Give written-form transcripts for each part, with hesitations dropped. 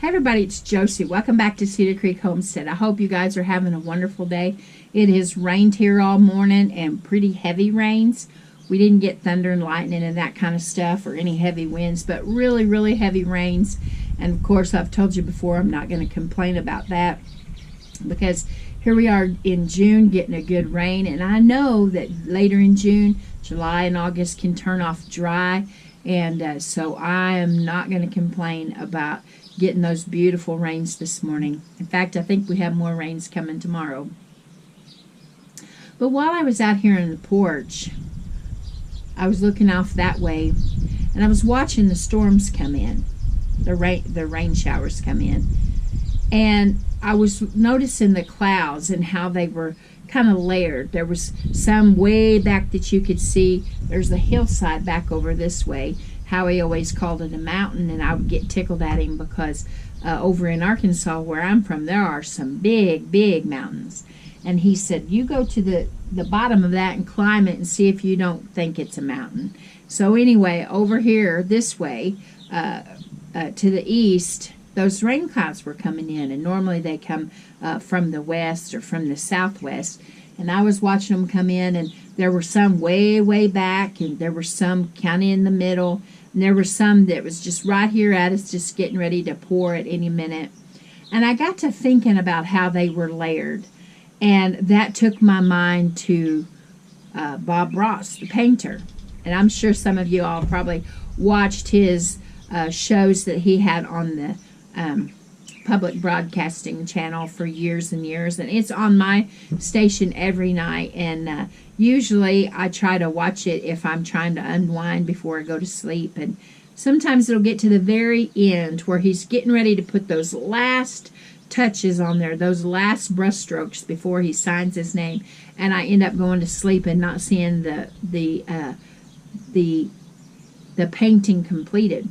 Hey everybody, it's Josie. Welcome back to Cedar Creek Homestead. I hope you guys are having a wonderful day. It has rained here all morning and pretty heavy rains. We didn't get thunder and lightning and that kind of stuff or any heavy winds, but really, really heavy rains. And of course, I've told you before, I'm not going to complain about that because here we are in June getting a good rain. And I know that later in June, July and August can turn off dry. And so I am not going to complain about getting those beautiful rains this morning. In fact, I think we have more rains coming tomorrow. But while I was out here on the porch, I was looking off that way, and I was watching the storms come in, the rain showers come in, and I was noticing the clouds and how they were kind of layered. There was some way back that you could see. There's a hillside back over this way. Howie always called it a mountain, and I would get tickled at him because over in Arkansas, where I'm from, there are some big, big mountains. And he said, you go to the bottom of that and climb it and see if you don't think it's a mountain. So anyway, over here, this way, to the east, those rain clouds were coming in, and normally they come from the west or from the southwest. And I was watching them come in, and there were some way, way back, and there were some kind of in the middle, and there were some that was just right here at us, just getting ready to pour at any minute. And I got to thinking about how they were layered, and that took my mind to Bob Ross, the painter. And I'm sure some of you all probably watched his shows that he had on the public broadcasting channel for years and years, and it's on my station every night. And usually I try to watch it if I'm trying to unwind before I go to sleep. And sometimes it'll get to the very end where he's getting ready to put those last touches on there, those last brush strokes before he signs his name, and I end up going to sleep and not seeing the painting completed.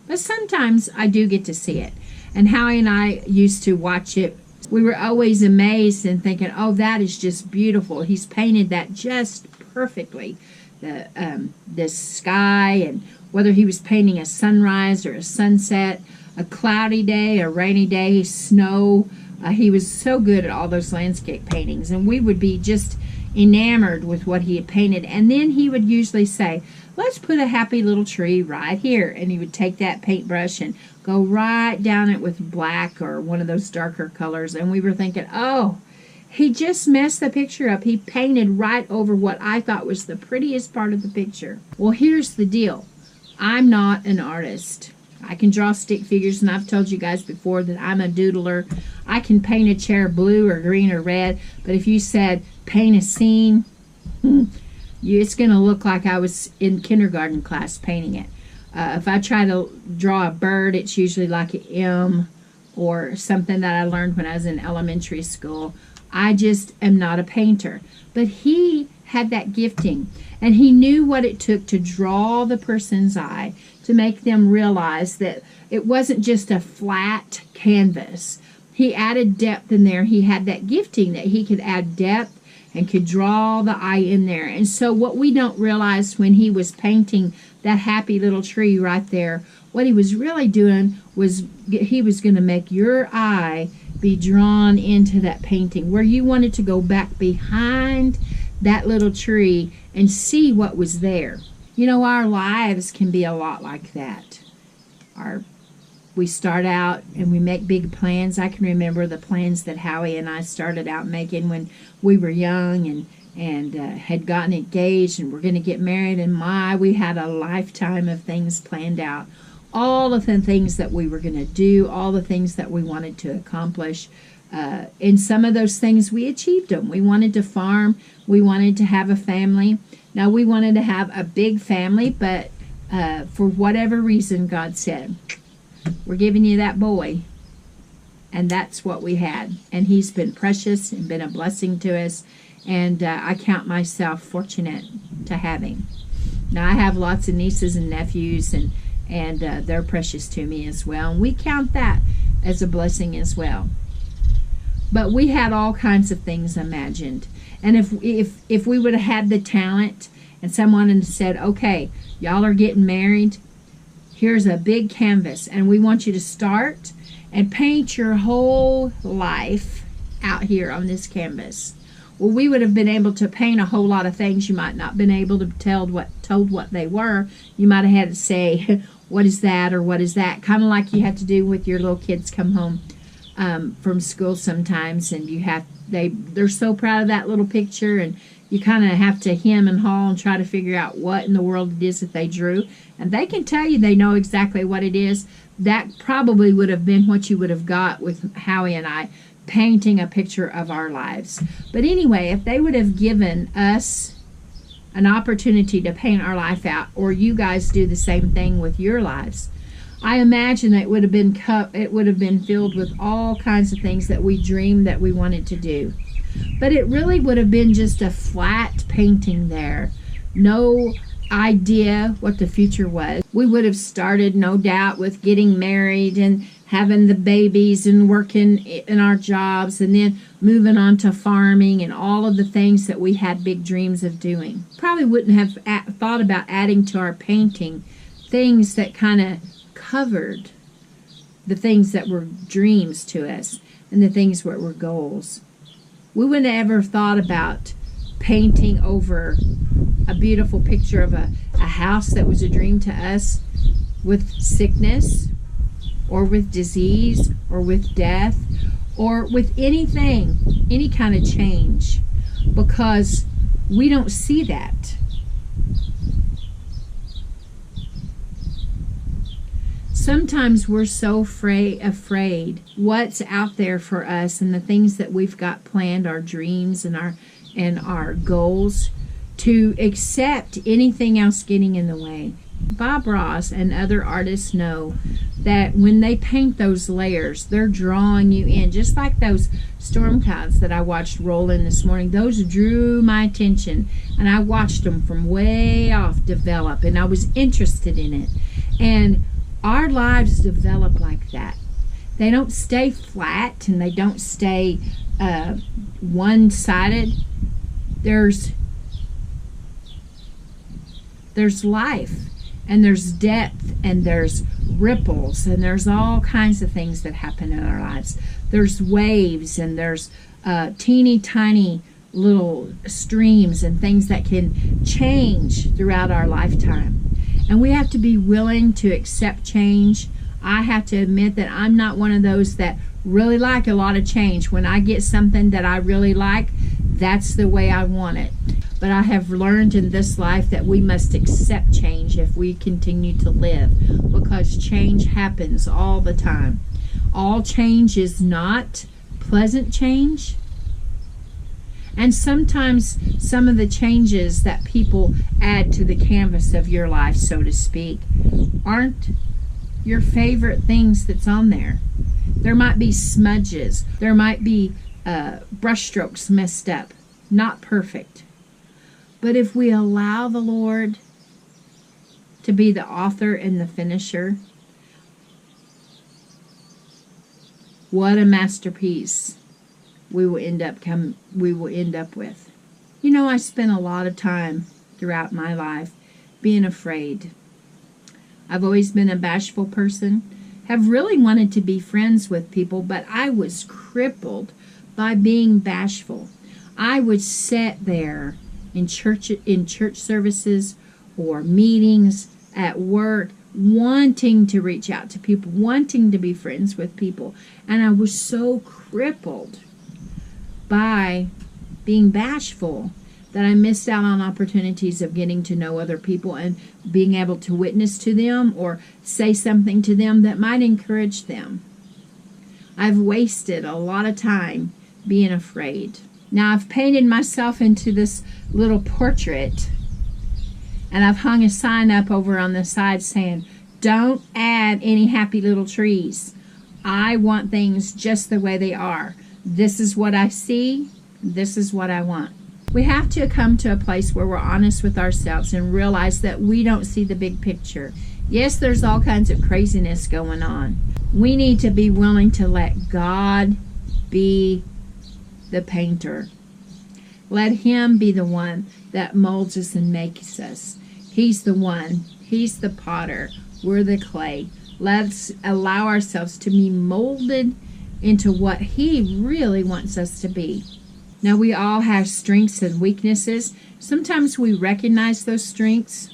But sometimes I do get to see it. And Howie and I used to watch it. We were always amazed and thinking, oh, that is just beautiful. He's painted that just perfectly. The sky, and whether he was painting a sunrise or a sunset, a cloudy day, a rainy day, snow. He was so good at all those landscape paintings. And we would be just enamored with what he had painted. And then he would usually say, let's put a happy little tree right here. And he would take that paintbrush and go right down it with black or one of those darker colors. And we were thinking, oh, he just messed the picture up. He painted right over what I thought was the prettiest part of the picture. Well, here's the deal. I'm not an artist. I can draw stick figures, and I've told you guys before that I'm a doodler. I can paint a chair blue or green or red, but if you said paint a scene, it's going to look like I was in kindergarten class painting it. If I try to draw a bird, it's usually like an M or something that I learned when I was in elementary school. I just am not a painter. But he had that gifting, and he knew what it took to draw the person's eye, to make them realize that it wasn't just a flat canvas. He added depth in there. He had that gifting that he could add depth and could draw the eye in there. And so what we don't realize when he was painting that happy little tree right there, what he was really doing was he was going to make your eye be drawn into that painting, where you wanted to go back behind that little tree and see what was there. You know, our lives can be a lot like that. We start out and we make big plans. I can remember the plans that Howie and I started out making when we were young and had gotten engaged and were going to get married. And we had a lifetime of things planned out. All of the things that we were going to do, all the things that we wanted to accomplish. And some of those things we achieved them. We wanted to farm. We wanted to have a family. Now, we wanted to have a big family, but for whatever reason, God said, we're giving you that boy. And that's what we had. And he's been precious and been a blessing to us. And I count myself fortunate to have him. Now, I have lots of nieces and nephews, and they're precious to me as well. And we count that as a blessing as well. But we had all kinds of things imagined. And if we would have had the talent and someone had said, okay, y'all are getting married, here's a big canvas, and we want you to start and paint your whole life out here on this canvas. Well, we would have been able to paint a whole lot of things. You might not been able to told what they were. You might have had to say, what is that, or what is that? Kind of like you have to do with your little kids come home from school sometimes, and they're so proud of that little picture, and you kind of have to hem and haw and try to figure out what in the world it is that they drew. And they can tell you they know exactly what it is. That probably would have been what you would have got with Howie and I painting a picture of our lives. But anyway, if they would have given us an opportunity to paint our life out, or you guys do the same thing with your lives, I imagine that it would have been filled with all kinds of things that we dreamed that we wanted to do. But it really would have been just a flat painting there. No idea what the future was. We would have started, no doubt, with getting married and having the babies and working in our jobs, and then moving on to farming and all of the things that we had big dreams of doing. Probably wouldn't have thought about adding to our painting things that kind of covered the things that were dreams to us and the things that were goals. We wouldn't have ever thought about painting over a beautiful picture of a house that was a dream to us with sickness, or with disease, or with death, or with anything, any kind of change, because we don't see that. Sometimes we're so afraid what's out there for us and the things that we've got planned, our dreams and our goals, to accept anything else getting in the way. Bob Ross and other artists know that when they paint those layers, they're drawing you in. Just like those storm clouds that I watched roll in this morning, those drew my attention, and I watched them from way off develop, and I was interested in it. And our lives develop like that. They don't stay flat, and they don't stay one-sided. There's life, and there's depth, and there's ripples, and there's all kinds of things that happen in our lives. There's waves, and there's teeny tiny little streams and things that can change throughout our lifetime. And we have to be willing to accept change. I have to admit that I'm not one of those that really like a lot of change. When I get something that I really like, that's the way I want it. But I have learned in this life that we must accept change if we continue to live, because change happens all the time. All change is not pleasant change. And sometimes some of the changes that people add to the canvas of your life, so to speak, aren't your favorite things that's on there. There might be smudges. There might be brushstrokes messed up. Not perfect. But if we allow the Lord to be the author and the finisher, what a masterpiece we will end up with. You know, I spent a lot of time throughout my life being afraid. I've always been a bashful person, have really wanted to be friends with people, but I was crippled by being bashful. I would sit there in church services or meetings at work, wanting to reach out to people, wanting to be friends with people, and I was so crippled by being bashful that I missed out on opportunities of getting to know other people and being able to witness to them or say something to them that might encourage them. I've wasted a lot of time being afraid. Now, I've painted myself into this little portrait, and I've hung a sign up over on the side saying, "Don't add any happy little trees. I want things just the way they are. This is what I see. This is what I want." We have to come to a place where we're honest with ourselves and realize that we don't see the big picture. Yes, there's all kinds of craziness going on. We need to be willing to let God be the painter. Let Him be the one that molds us and makes us. He's the one. He's the potter. We're the clay. Let's allow ourselves to be molded into what He really wants us to be. Now, we all have strengths and weaknesses. Sometimes we recognize those strengths.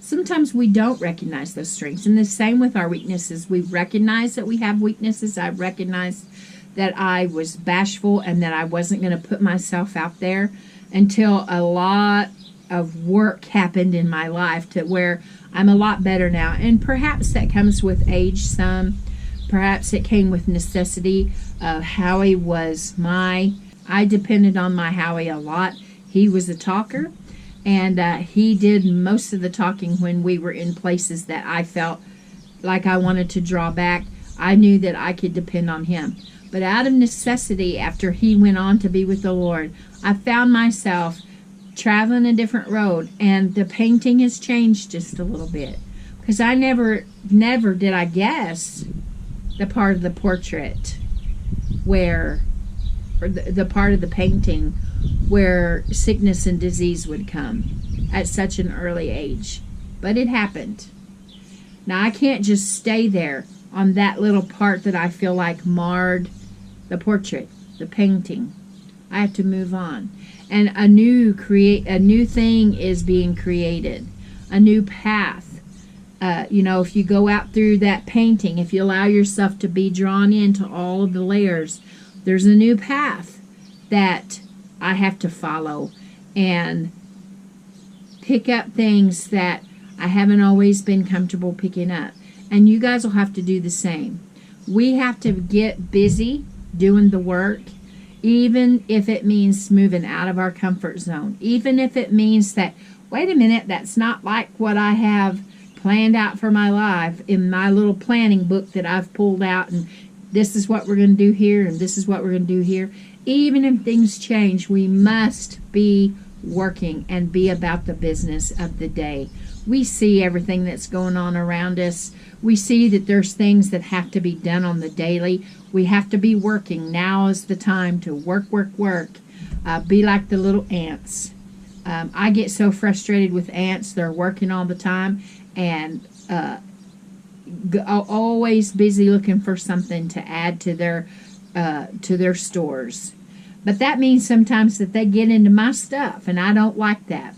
Sometimes we don't recognize those strengths. And the same with our weaknesses. We recognize that we have weaknesses. I recognized that I was bashful and that I wasn't going to put myself out there until a lot of work happened in my life to where I'm a lot better now. And perhaps that comes with age some. Perhaps it came with necessity. Howie was I depended on my Howie a lot. He was a talker, and he did most of the talking when we were in places that I felt like I wanted to draw back. I knew that I could depend on him. But out of necessity, after he went on to be with the Lord, I found myself traveling a different road, and the painting has changed just a little bit. Because I never did I guess the part of the portrait where, or the part of the painting where sickness and disease would come at such an early age. But it happened. Now, I can't just stay there on that little part that I feel like marred the portrait, the painting. I have to move on. And a new thing is being created. A new path. If you go out through that painting, if you allow yourself to be drawn into all of the layers, there's a new path that I have to follow and pick up things that I haven't always been comfortable picking up. And you guys will have to do the same. We have to get busy doing the work, even if it means moving out of our comfort zone. Even if it means that, wait a minute, that's not like what I have planned out for my life in my little planning book that I've pulled out, and this is what we're going to do here, and this is what we're going to do here. Even if things change, we must be working and be about the business of the day. We see everything that's going on around us. We see that there's things that have to be done on the daily. We have to be working. Now is the time to work. Be like the little ants. I get so frustrated with ants. They're working all the time and always busy looking for something to add to their stores. But that means sometimes that they get into my stuff, and I don't like that.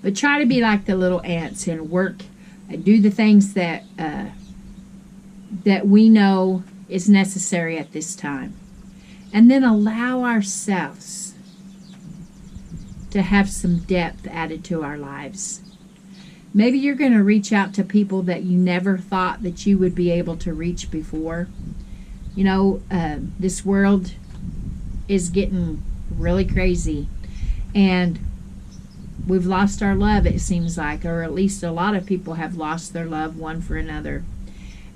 But try to be like the little ants and work and do the things that we know is necessary at this time. And then allow ourselves to have some depth added to our lives. Maybe you're going to reach out to people that you never thought that you would be able to reach before. This world is getting really crazy, and we've lost our love, it seems like, or at least a lot of people have lost their love one for another.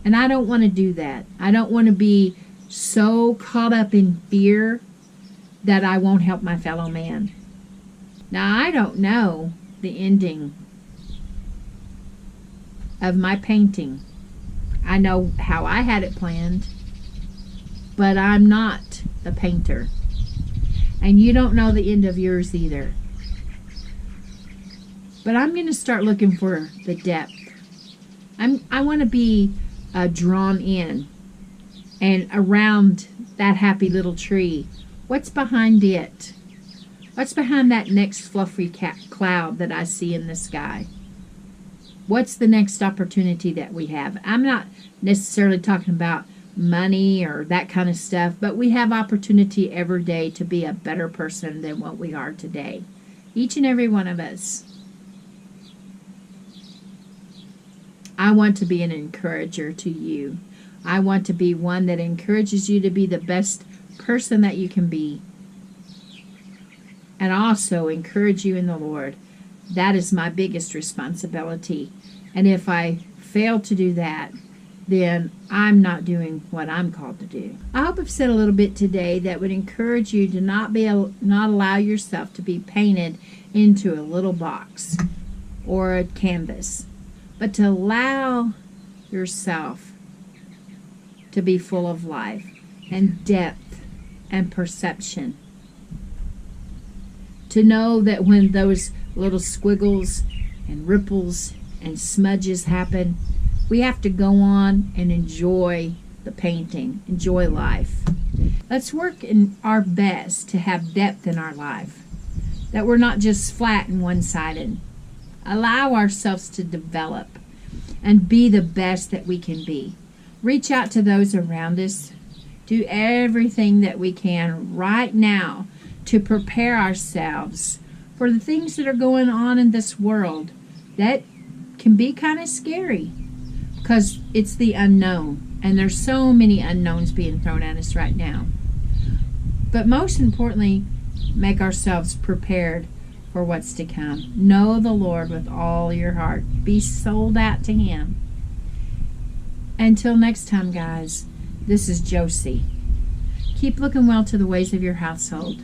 And I don't want to do that. I don't want to be so caught up in fear that I won't help my fellow man. Now, I don't know the ending of my painting. I know how I had it planned, but I'm not the painter. And you don't know the end of yours either. But I'm going to start looking for the depth. I want to be drawn in and around that happy little tree. What's behind it? What's behind that next fluffy cloud that I see in the sky? What's the next opportunity that we have? I'm not necessarily talking about money or that kind of stuff, but we have opportunity every day to be a better person than what we are today. Each and every one of us. I want to be an encourager to you. I want to be one that encourages you to be the best person that you can be. And also encourage you in the Lord. That is my biggest responsibility. And if I fail to do that, then I'm not doing what I'm called to do. I hope I've said a little bit today that would encourage you to not allow yourself to be painted into a little box or a canvas, but to allow yourself to be full of life and depth and perception. To know that when those little squiggles and ripples and smudges happen, we have to go on and enjoy the painting, enjoy life. Let's work in our best to have depth in our life, that we're not just flat and one-sided. Allow ourselves to develop and be the best that we can be. Reach out to those around us. Do everything that we can right now to prepare ourselves for the things that are going on in this world that can be kind of scary, because it's the unknown, and there's so many unknowns being thrown at us right now. But most importantly, make ourselves prepared for what's to come. Know the Lord with all your heart. Be sold out to Him. Until next time, guys, this is Josie. Keep looking well to the ways of your household.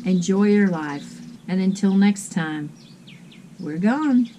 Enjoy your life. And until next time, we're gone.